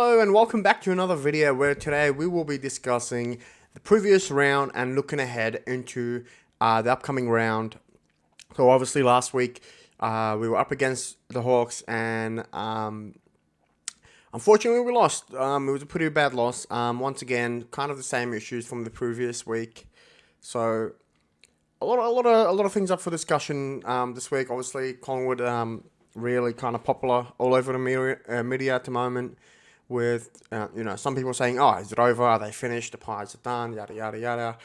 Hello and welcome back to another video where today we will be discussing the previous round and looking ahead into the upcoming round. So obviously last week we were up against the Hawks and unfortunately we lost. It was a pretty bad loss. Once again, kind of the same issues from the previous week. So a lot of things up for discussion this week. Obviously Collingwood really kind of popular all over the media at the moment. With some people saying, "Oh, is it over? Are they finished? The Pies are done." Yada yada yada.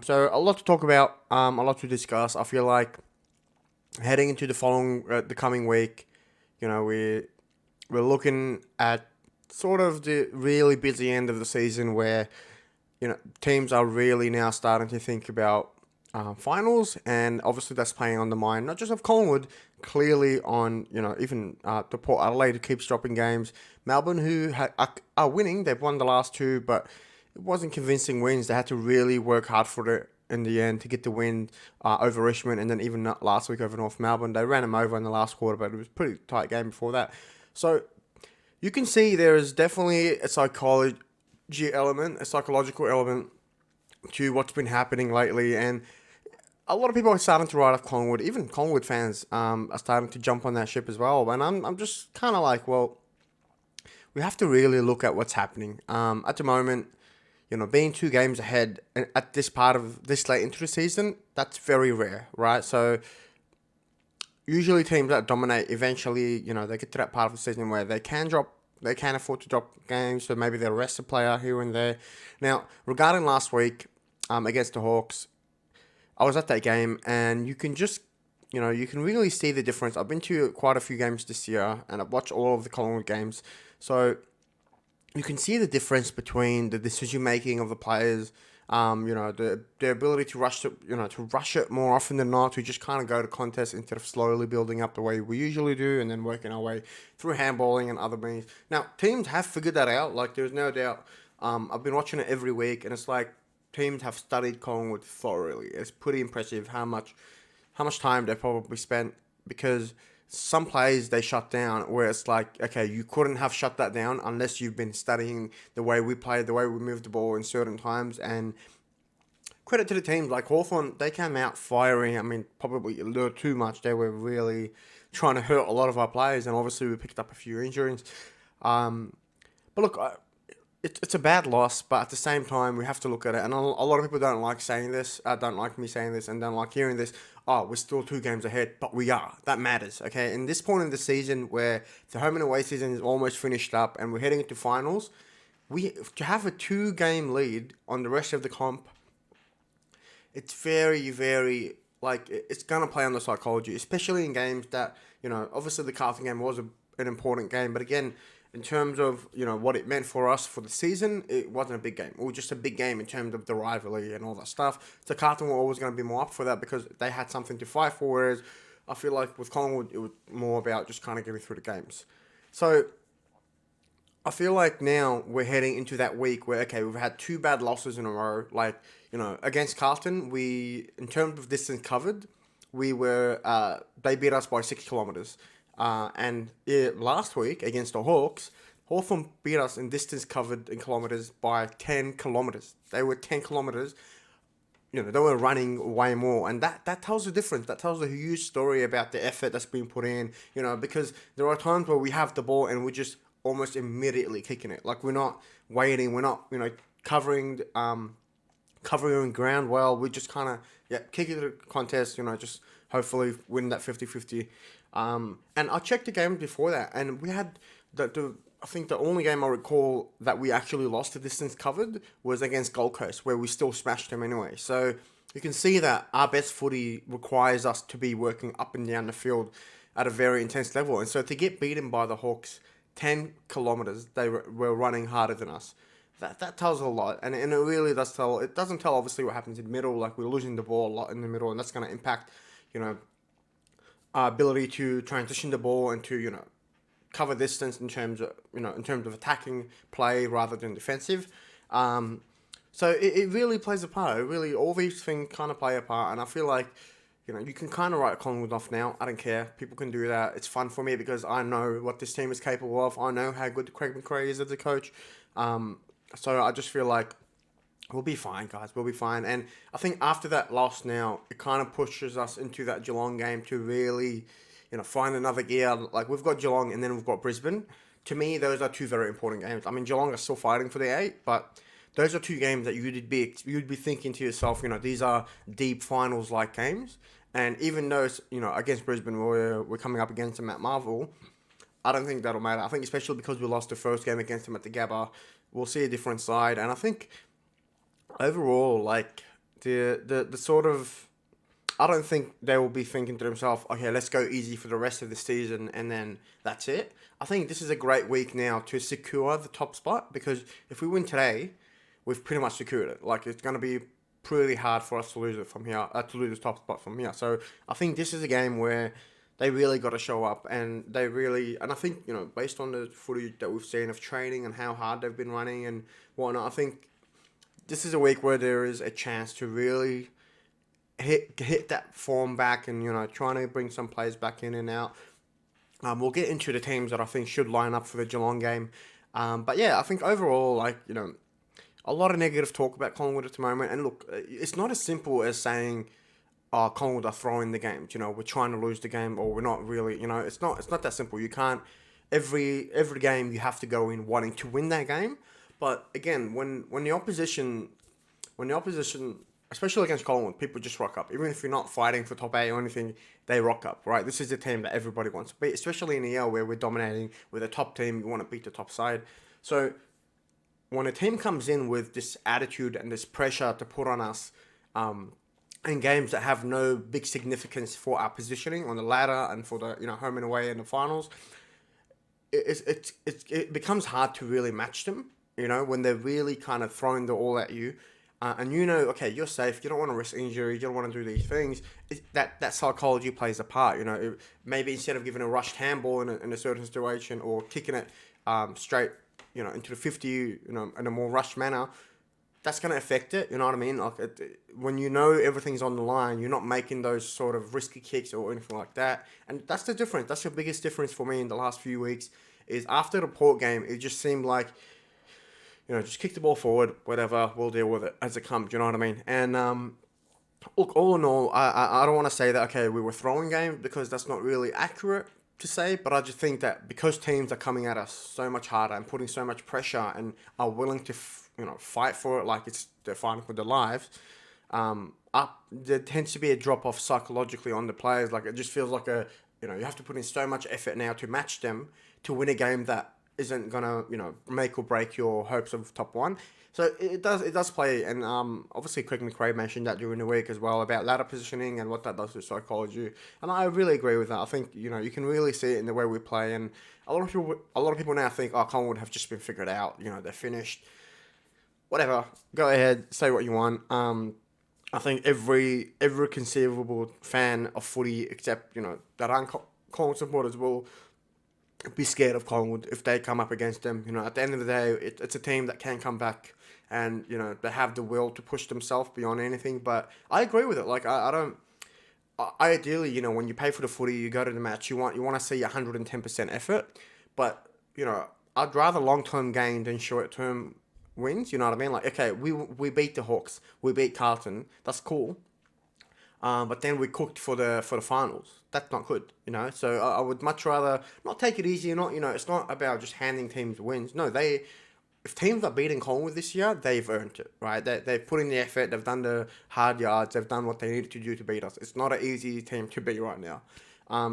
So a lot to talk about, a lot to discuss. I feel like heading into the coming week, we're looking at sort of the really busy end of the season where teams are really now starting to think about finals, and obviously that's playing on the mind not just of Collingwood, clearly on even the Port Adelaide who keeps dropping games, Melbourne who are winning. They've won the last two, but it wasn't convincing wins. They had to really work hard for it in the end to get the win over Richmond, and then even last week over North Melbourne. They ran them over in the last quarter, but it was a pretty tight game before that. So you can see there is definitely a psychological element to what's been happening lately, and a lot of people are starting to write off Collingwood. Even Collingwood fans are starting to jump on that ship as well. And I'm just kind of like, well, we have to really look at what's happening. At the moment, being 2 games ahead at this part of this late into the season, that's very rare, right? So usually teams that dominate eventually, they get to that part of the season where they can afford to drop games. So maybe they rest a player here and there. Now, regarding last week against the Hawks, I was at that game, and you can really see the difference. I've been to quite a few games this year, and I've watched all of the Collingwood games. So you can see the difference between the decision making of the players, their ability to rush it more often than not, to just kind of go to contest instead of slowly building up the way we usually do, and then working our way through handballing and other means. Now, teams have figured that out. Like, there's no doubt. I've been watching it every week, and it's like, teams have studied Collingwood thoroughly. It's pretty impressive how much time they probably spent, because some plays they shut down where it's like, okay, you couldn't have shut that down unless you've been studying the way we play, the way we move the ball in certain times. And credit to the teams like Hawthorn, they came out firing. I mean, probably a little too much. They were really trying to hurt a lot of our players, and obviously we picked up a few injuries. But look, it's a bad loss, but at the same time, we have to look at it. And a lot of people don't like saying this, don't like me saying this, and don't like hearing this. Oh, we're still 2 games ahead, but we are. That matters, okay? In this point in the season where the home and away season is almost finished up and we're heading into finals, to have a 2-game lead on the rest of the comp, it's very, very, it's going to play on the psychology, especially in games that, obviously the Carlton game was an important game, but again, in terms of, what it meant for us for the season, it wasn't a big game. It was just a big game in terms of the rivalry and all that stuff. So Carlton were always going to be more up for that because they had something to fight for, whereas I feel like with Collingwood, it was more about just kind of getting through the games. So I feel like now we're heading into that week where, okay, we've had 2 bad losses in a row. Like, against Carlton, in terms of distance covered, they beat us by 6 kilometres. Last week against the Hawks, Hawthorn beat us in distance covered in kilometres by 10 kilometres. They were 10 kilometres. They were running way more. And that tells the difference. That tells a huge story about the effort that's been put in, because there are times where we have the ball and we're just almost immediately kicking it. Like, we're not waiting. We're not, covering ground well. We just kind of, kick it to the contest, just hopefully win that 50-50. And I checked the games before that, and we had I think the only game I recall that we actually lost the distance covered was against Gold Coast, where we still smashed them anyway. So you can see that our best footy requires us to be working up and down the field at a very intense level. And so to get beaten by the Hawks 10 kilometres, they were running harder than us. That tells a lot, and it really does tell. It doesn't tell obviously what happens in the middle, like we're losing the ball a lot in the middle, and that's going to impact, our ability to transition the ball and to, cover distance in terms of attacking play rather than defensive. So it really plays a part. It really, all these things kind of play a part, and I feel like, You can kind of write Collingwood off now. I don't care. People can do that. It's fun for me because I know what this team is capable of. I know how good Craig McRae is as a coach. Um, so I just feel like we'll be fine, guys. We'll be fine. And I think after that loss now, it kind of pushes us into that Geelong game to really, find another gear. Like, we've got Geelong and then we've got Brisbane. To me, those are two very important games. I mean, Geelong are still fighting for the 8, but those are two games that you'd be thinking to yourself, these are deep finals like games. And even though it's, against Brisbane, we're coming up against them at Marvel, I don't think that'll matter. I think especially because we lost the first game against them at the Gabba, we'll see a different side. And I think overall, like the sort of, I don't think they will be thinking to themselves, okay, let's go easy for the rest of the season and then that's it. I think this is a great week now to secure the top spot, because if we win today, we've pretty much secured it. Like, it's going to be pretty hard for us to lose it from here, to lose the top spot from here. So I think this is a game where they really got to show up, and I think, based on the footage that we've seen of training and how hard they've been running and whatnot, I think this is a week where there is a chance to really hit that form back and, trying to bring some players back in and out. We'll get into the teams that I think should line up for the Geelong game. But yeah, I think overall, a lot of negative talk about Collingwood at the moment. And look, it's not as simple as saying, oh, Collingwood are throwing the game. We're trying to lose the game, or we're not really, it's not that simple. You can't, every game you have to go in wanting to win that game. But again, when the opposition, especially against Collingwood, people just rock up. Even if you're not fighting for top 8 or anything, they rock up, right? This is a team that everybody wants to beat, especially in the year where we're dominating with a top team. You want to beat the top side. So when a team comes in with this attitude and this pressure to put on us, in games that have no big significance for our positioning on the ladder and for the home and away in the finals, it becomes hard to really match them. When they're really kind of throwing the all at you. And okay, you're safe. You don't want to risk injury. You don't want to do these things. That psychology plays a part. Maybe instead of giving a rushed handball in a certain situation, or kicking it straight, into the 50, in a more rushed manner, that's going to affect it. You know what I mean? Like, when everything's on the line, you're not making those sort of risky kicks or anything like that. And that's the difference. That's the biggest difference for me in the last few weeks. Is after the Port game, it just seemed like, just kick the ball forward, whatever, we'll deal with it as it comes, you know what I mean? And, look, all in all, I don't want to say that, okay, we were throwing games, because that's not really accurate to say, but I just think that because teams are coming at us so much harder and putting so much pressure and are willing to, fight for it like they're fighting for their lives, there tends to be a drop-off psychologically on the players. Like, it just feels like you have to put in so much effort now to match them to win a game that isn't gonna make or break your hopes of top 1. So it does play, and obviously Craig McRae mentioned that during the week as well about ladder positioning and what that does to psychology, and I really agree with that. I think you can really see it in the way we play, and a lot of people now think, oh, Collingwood have just been figured out, they're finished. Whatever, go ahead, say what you want. I think every conceivable fan of footy, except that aren't Collingwood supporters, will be scared of Collingwood if they come up against them. At the end of the day, it's a team that can come back, and they have the will to push themselves beyond anything. But I agree with it. Like, I don't. Ideally, when you pay for the footy, you go to the match. You want to see 110% effort, but I'd rather long term gain than short term wins. You know what I mean? Like, okay, we beat the Hawks, we beat Carlton. That's cool. But then we cooked for the finals. That's not good, So I would much rather not take it easy. It's not about just handing teams wins. No, if teams are beating Collingwood this year, they've earned it, right? They've put in the effort. They've done the hard yards. They've done what they needed to do to beat us. It's not an easy team to beat right now.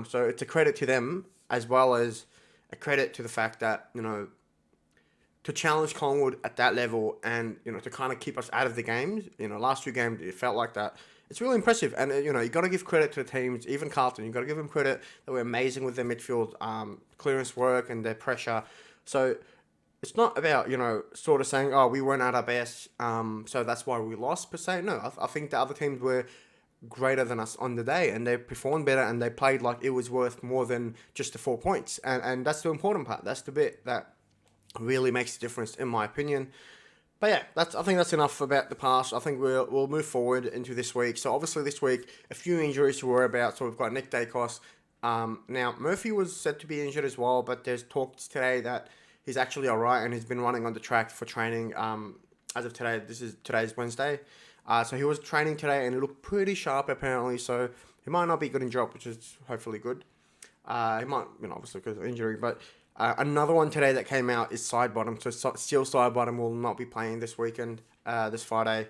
So it's a credit to them, as well as a credit to the fact that to challenge Collingwood at that level, and to kind of keep us out of the games. Last few games it felt like that. It's really impressive, and you got to give credit to the teams, even Carlton. You got to give them credit. They were amazing with their midfield clearance work and their pressure. So it's not about sort of saying, oh, we weren't at our best, so that's why we lost per se. No, I think the other teams were greater than us on the day, and they performed better, and they played like it was worth more than just the 4 points, and that's the important part. That's the bit that really makes the difference, in my opinion. But yeah, I think that's enough about the past. I think we'll move forward into this week. So obviously this week, a few injuries to worry about. So we've got Nick Dacos. Now Murphy was said to be injured as well, but there's talks today that he's actually all right and he's been running on the track for training. As of today, today's Wednesday. So he was training today and it looked pretty sharp apparently. So he might not be good in drop, which is hopefully good. He might, obviously because of injury, but another one today that came out is side bottom. So Steel side bottom will not be playing this weekend, this Friday,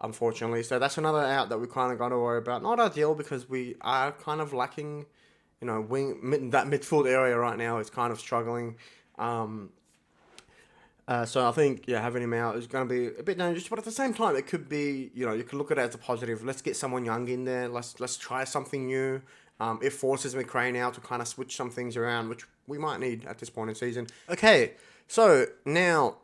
unfortunately. So that's another out that we kind of got to worry about. Not ideal because we are kind of lacking, that midfield area right now is kind of struggling. So I think having him out is going to be a bit dangerous, but at the same time, it could be you could look at it as a positive. Let's get someone young in there. Let's try something new. It forces McRae now to kind of switch some things around, which we might need at this point in season. Okay, so now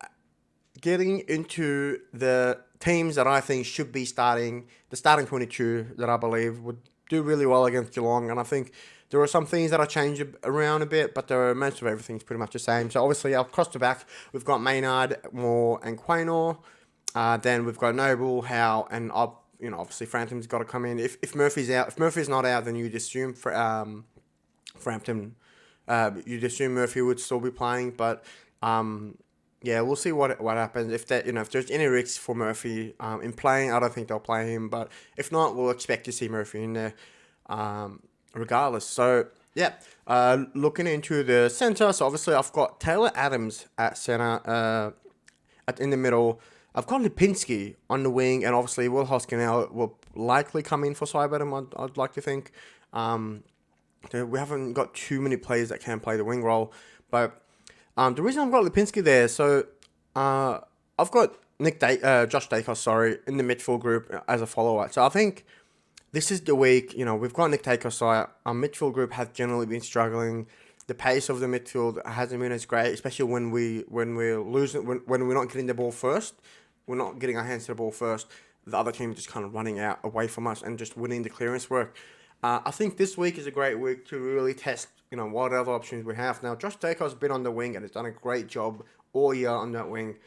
getting into the teams that I think should be starting, the starting 22 that I believe would do really well against Geelong, and I think there are some things that I change around a bit, but most of everything's pretty much the same. So obviously, across the back, we've got Maynard, Moore, and Quaynor. Then we've got Noble, Howe, and obviously Frampton's got to come in. If Murphy's out, if Murphy's not out, then you'd assume Frampton. You'd assume Murphy would still be playing, but we'll see what happens. If there's any risks for Murphy in playing, I don't think they'll play him. But if not, we'll expect to see Murphy in there. Regardless. So, looking into the centre, so obviously I've got Taylor Adams at centre, in the middle. I've got Lipinski on the wing, and obviously Will Hoskinell will likely come in for Cyberden, I'd like to think. We haven't got too many players that can play the wing role, but the reason I've got Lipinski there, so I've got Josh Dacos, in the midfield group as a follower. So I think this is the week, we've got Nick Dacos. Our midfield group has generally been struggling. The pace of the midfield hasn't been as great, especially when we're losing, when we're not getting the ball first. We're not getting our hands to the ball first. The other team just kind of running out away from us and just winning the clearance work. I think this week is a great week to really test, what other options we have. Now, Josh Dacos has been on the wing and has done a great job all year on that wing.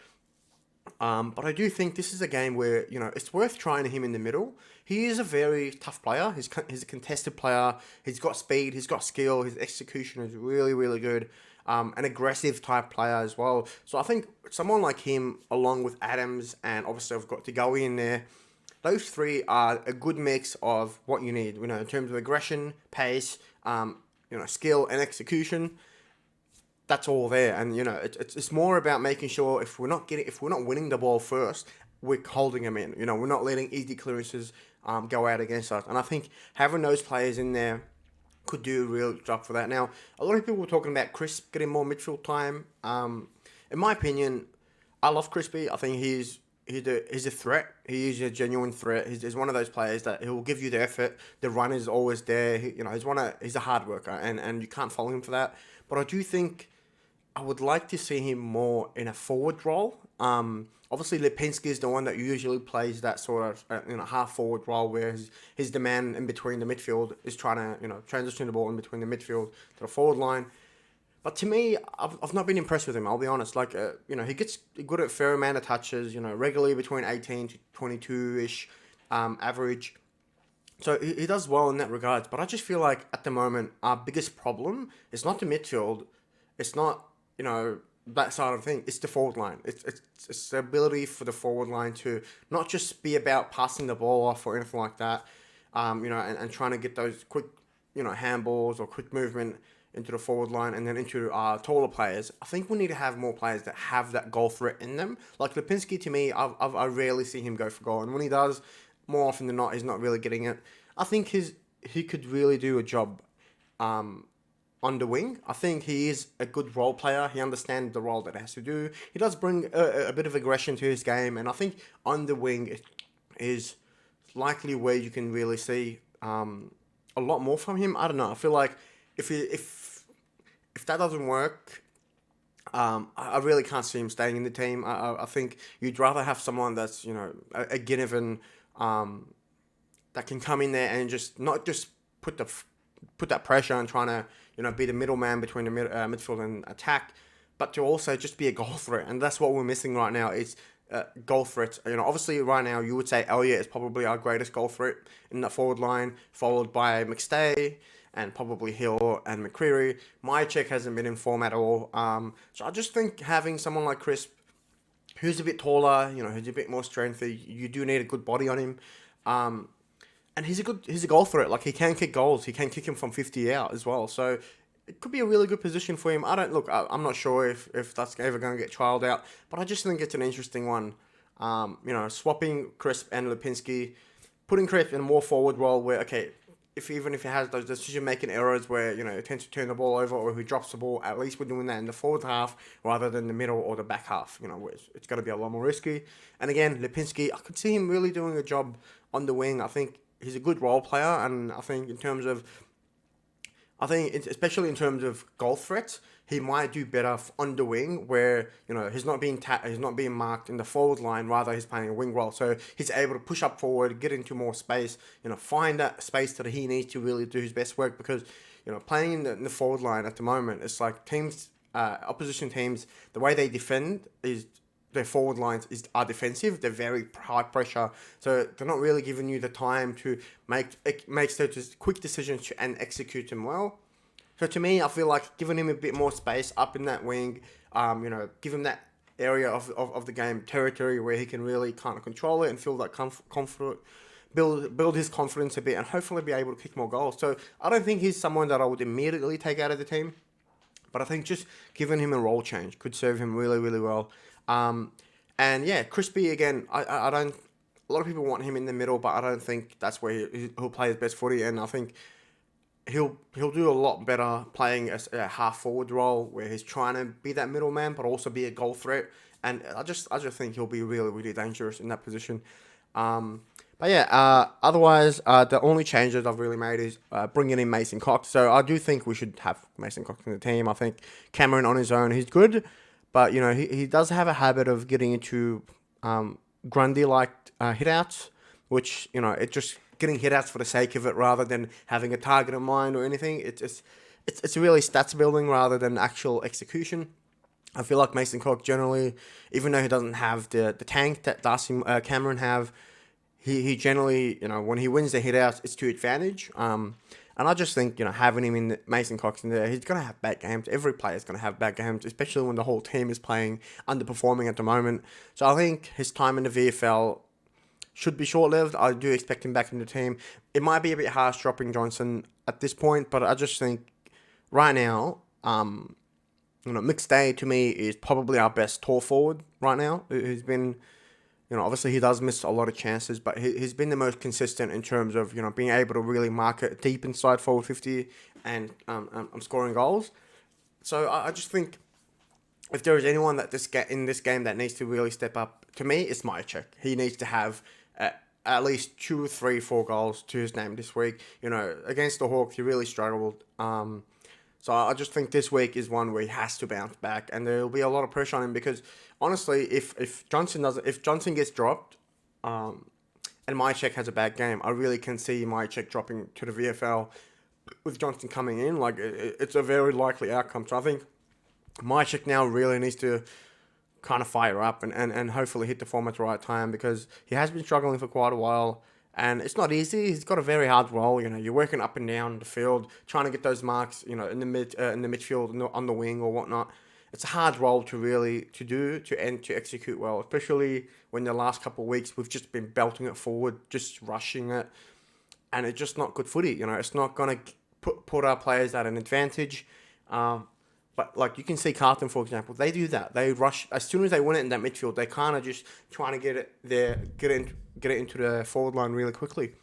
But I do think this is a game where, it's worth trying him in the middle. He is a very tough player. He's a contested player. He's got speed. He's got skill. His execution is really, really good. An aggressive type player as well. So I think someone like him, along with Adams, and obviously I've got Degoe in there, those three are a good mix of what you need, in terms of aggression, pace, skill and execution. That's all there, and it's more about making sure if we're not winning the ball first, we're holding them in. We're not letting easy clearances go out against us, and I think having those players in there could do a real job for that. Now, a lot of people were talking about Chris getting more midfield time. In my opinion, I love Crispy. I think he's a threat. He is a genuine threat. He's one of those players that he will give you the effort. The run is always there. He's a hard worker, and you can't follow him for that. But I do think I would like to see him more in a forward role. Obviously, Lipinski is the one that usually plays that sort of half forward role, where he's the man in between the midfield, is trying to transition the ball in between the midfield to the forward line. But to me, I've not been impressed with him. I'll be honest. He gets good at a fair amount of touches. Regularly between 18 to 22-ish average. So he does well in that regard. But I just feel like at the moment our biggest problem is not the midfield. It's not that side of thing. It's the forward line. It's the ability for the forward line to not just be about passing the ball off or anything like that. And trying to get those quick handballs or quick movement into the forward line and then into taller players. I think we need to have more players that have that goal threat in them. Like Lipinski, to me, I rarely see him go for goal, and when he does, more often than not, he's not really getting it. I think he could really do a job on the wing. I think he is a good role player. He understands the role that he has to do. He does bring a bit of aggression to his game, and I think on the wing is likely where you can really see a lot more from him. I don't know. I feel like if that doesn't work, I really can't see him staying in the team. I think you'd rather have someone that's a Ginnivan that can come in there and just not just put that pressure on trying to be the middleman between the midfield and attack, but to also just be a goal threat. And that's what we're missing right now. It's goal threats. Obviously right now you would say Elliott is probably our greatest goal threat in the forward line, followed by McStay and probably Hill and McCreary. My check hasn't been in form at all. So I just think having someone like Crisp, who's a bit taller, who's a bit more strength, you do need a good body on him. Um, and he's a goal threat. Like he can kick goals. He can kick him from 50 out as well. So it could be a really good position for him. I'm not sure if that's ever going to get trialed out, but I just think it's an interesting one. Swapping Crisp and Lipinski, putting Crisp in a more forward role where, okay, even if he has those decision-making errors where, he tends to turn the ball over or he drops the ball, at least we're doing that in the forward half rather than the middle or the back half, where it's going to be a lot more risky. And again, Lipinski, I could see him really doing a job on the wing. I think he's a good role player, and especially in terms of goal threats, he might do better on the wing where he's not being marked in the forward line. Rather, he's playing a wing role, so he's able to push up forward, get into more space. Find that space that he needs to really do his best work. Because playing in the forward line at the moment, it's like opposition teams, the way they defend is their forward lines are defensive. They're very high pressure, so they're not really giving you the time to make such quick decisions and execute them well. So to me, I feel like giving him a bit more space up in that wing, give him that area of the game territory where he can really kind of control it and feel that comfort, build his confidence a bit, and hopefully be able to kick more goals. So I don't think he's someone that I would immediately take out of the team, but I think just giving him a role change could serve him really, really well. And yeah, Crispy again. I don't. A lot of people want him in the middle, but I don't think that's where he'll play his best footy. And I think he'll do a lot better playing a half forward role where he's trying to be that middleman, but also be a goal threat. And I just think he'll be really, really dangerous in that position. But yeah, otherwise, the only changes I've really made is bringing in Mason Cox. So I do think we should have Mason Cox in the team. I think Cameron on his own, he's good, but he does have a habit of getting into Grundy-like hitouts, which it just getting hitouts for the sake of it rather than having a target in mind or anything. It's really stats building rather than actual execution. I feel like Mason Cox generally, even though he doesn't have the tank that Darcy Cameron have, he generally, when he wins the hitouts, it's to advantage. And I just think, having him in Mason Cox in there, he's going to have bad games. Every player's going to have bad games, especially when the whole team is playing underperforming at the moment. So I think his time in the VFL should be short-lived. I do expect him back in the team. It might be a bit harsh dropping Johnson at this point, but I just think right now, McStay to me is probably our best tall forward right now. He's been, obviously he does miss a lot of chances, but he's been the most consistent in terms of, being able to really mark it deep inside forward 50 and scoring goals. So I just think if there is anyone that in this game that needs to really step up, to me, it's Myercheck. He needs to have at least 2, 3, 4 goals to his name this week. Against the Hawks, he really struggled. So I just think this week is one where he has to bounce back, and there will be a lot of pressure on him because honestly, if Johnson gets dropped, and Myercheck has a bad game, I really can see Myercheck dropping to the VFL with Johnson coming in. Like it's a very likely outcome. So I think Myercheck now really needs to kind of fire up and hopefully hit the form at the right time because he has been struggling for quite a while. And it's not easy. He's got a very hard role. You're working up and down the field, trying to get those marks. In the midfield, on the wing or whatnot. It's a hard role to execute well, especially when the last couple of weeks we've just been belting it forward, just rushing it, and it's just not good footy. It's not gonna put our players at an advantage. But like you can see Carlton, for example, they do that. They rush as soon as they win it in that midfield. They kind of just trying to get it there, get it into the forward line really quickly,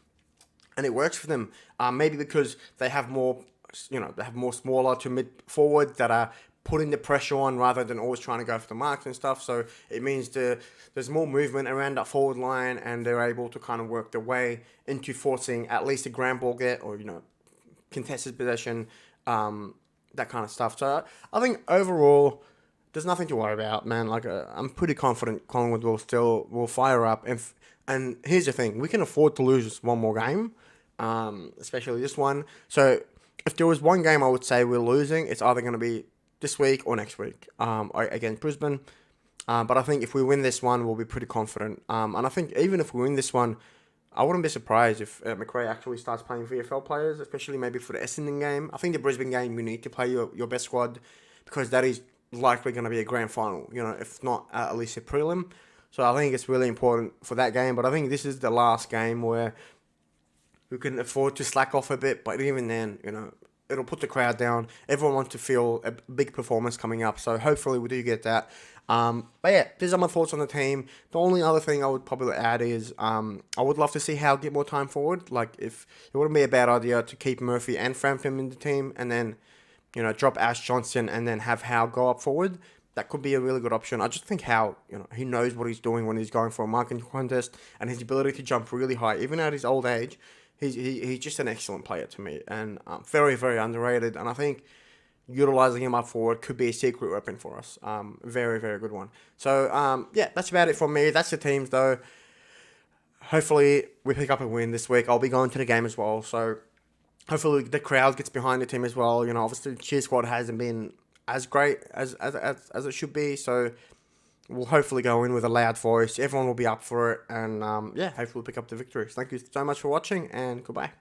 and it works for them. Maybe because they have more, smaller to mid forward that are putting the pressure on rather than always trying to go for the marks and stuff. So it means there's more movement around that forward line, and they're able to kind of work their way into forcing at least a ground ball get or contested possession. That kind of stuff. So I think overall, there's nothing to worry about, man. Like I'm pretty confident Collingwood will fire up. And here's the thing: we can afford to lose one more game, especially this one. So if there was one game I would say we're losing, it's either going to be this week or next week against Brisbane. But I think if we win this one, we'll be pretty confident. And I think even if we win this one, I wouldn't be surprised if McRae actually starts playing VFL players, especially maybe for the Essendon game. I think the Brisbane game, you need to play your best squad because that is likely going to be a grand final, if not at least a prelim. So I think it's really important for that game. But I think this is the last game where we can afford to slack off a bit. But even then, it'll put the crowd down. Everyone wants to feel a big performance coming up. So hopefully we do get that. But yeah, these are my thoughts on the team. The only other thing I would probably add is I would love to see Hal get more time forward. Like, if it wouldn't be a bad idea to keep Murphy and Frampton in the team and then, drop Ash Johnson and then have Hal go up forward. That could be a really good option. I just think Hal, he knows what he's doing when he's going for a marking contest, and his ability to jump really high, even at his old age, he's just an excellent player to me, and very, very underrated. And I think utilizing him up forward could be a secret weapon for us. Very, very good one. So, yeah, that's about it from me. That's the teams, though. Hopefully, we pick up a win this week. I'll be going to the game as well. So, hopefully, the crowd gets behind the team as well. Obviously, the cheer squad hasn't been as great as it should be. So, we'll hopefully go in with a loud voice. Everyone will be up for it. And, yeah, hopefully we'll pick up the victory. Thank you so much for watching, and goodbye.